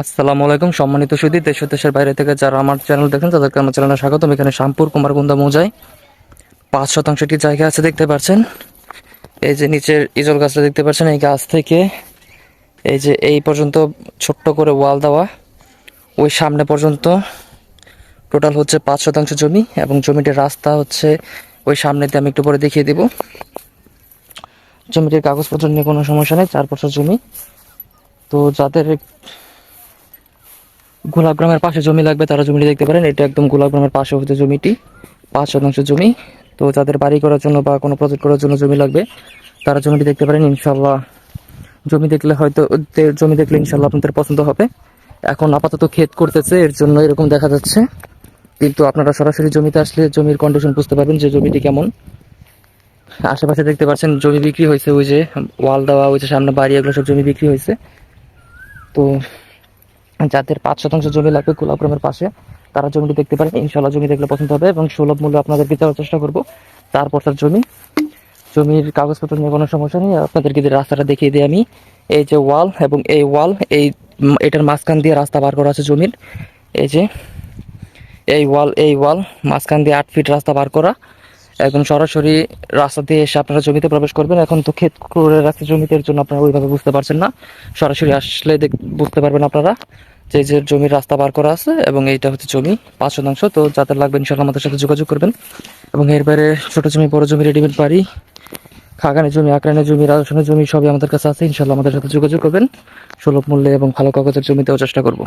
আসসালামু আলাইকুম সম্মানিত সুধী, দেশ ও দেশের বাইরে থেকে যারা আমার চ্যানেল দেখেন তাদেরকে আমার চ্যানেলে স্বাগতম। এখানে শ্যামপুর কুমারকুন্দা মৌজায় 5 শতাংশ একটি জায়গা আছে, দেখতে পাচ্ছেন। এই যে নিচের ইজল গাছটা দেখতে পাচ্ছেন, এই গাছ থেকে এই যে এই পর্যন্ত ছোট্ট করে ওয়াল দেওয়া, ওই সামনে পর্যন্ত টোটাল হচ্ছে 5 শতাংশ জমি, এবং জমিটির রাস্তা হচ্ছে ওই সামনেতে, আমি একটু পরে দেখিয়ে দেব। জমিটির কাগজপত্র নিয়ে কোনো সমস্যা নেই, 4 বছর জমি। তো যাদের গোলাপগ্রামের পাশে জমি লাগবে তারা জমিটি দেখতে পারেন। এটা একদম গোলাপগ্রামের পাশে হচ্ছে জমিটি, 5 শতাংশ জমি। তো যাদের বাড়ি করার জন্য বা কোনো প্রজেক্ট করার জন্য জমি লাগবে তারা জমিটি দেখতে পারেন। ইনশাল্লাহ জমি দেখলে ইনশাল্লাহ আপনাদের পছন্দ হবে। এখন আপাতত ক্ষেত করতেছে, এর জন্য এরকম দেখা যাচ্ছে, কিন্তু আপনারা সরাসরি জমিতে আসলে জমির কন্ডিশন বুঝতে পারবেন যে জমিটি কেমন। আশেপাশে দেখতে পাচ্ছেন জমি বিক্রি হয়েছে, ওই যে ওয়াল দেওয়া, ওই যে সামনে বাড়ি, এগুলো সব জমি বিক্রি হয়েছে। তো যাদের 5 শতাংশ জমি লাগবে গোলাপগ্রামের পাশে তারা জমিটি দেখতে পারেন। ইনশাল্লাহ জমি দেখলে পছন্দ হবে এবং সুলভ মূল্যে আপনাদেরকে দেওয়ার চেষ্টা করবো। 4 বছর জমির কাগজপত্র নিয়ে কোনো সমস্যা নেই। আপনাদেরকে যে রাস্তাটা দেখিয়ে দিই আমি, এই যে ওয়াল এবং এই ওয়াল, এটার মাঝখান দিয়ে রাস্তা বার করা আছে জমির। এই যে এই ওয়াল মাঝখান দিয়ে 8 ফিট রাস্তা বার করা, একদম সরাসরি রাস্তা দিয়ে এসে আপনারা জমিতে প্রবেশ করবেন। এখন তো ক্ষেত করে রাখছে জমিতে, এর জন্য আপনারা ওইভাবে বুঝতে পারছেন না। সরাসরি আসলে বুঝতে পারবেন আপনারা যে জমির রাস্তা বার করা আছে, এবং এইটা হচ্ছে জমি 5 শতাংশ। তো যাদের লাগবে ইনশাল্লাহ আমাদের সাথে যোগাযোগ করবেন। এবং এর বাইরে ছোট জমি, বড় জমি, রেডিমেড বাড়ি, খাগানের জমি, আকরানের জমি, রাজস্থানের জমি সবই আমাদের কাছে আছে। ইনশাল্লাহ আমাদের সাথে যোগাযোগ করবেন। সুলভ মূল্যে এবং ভালো কাগজের জমি দেওয়ার চেষ্টা করব।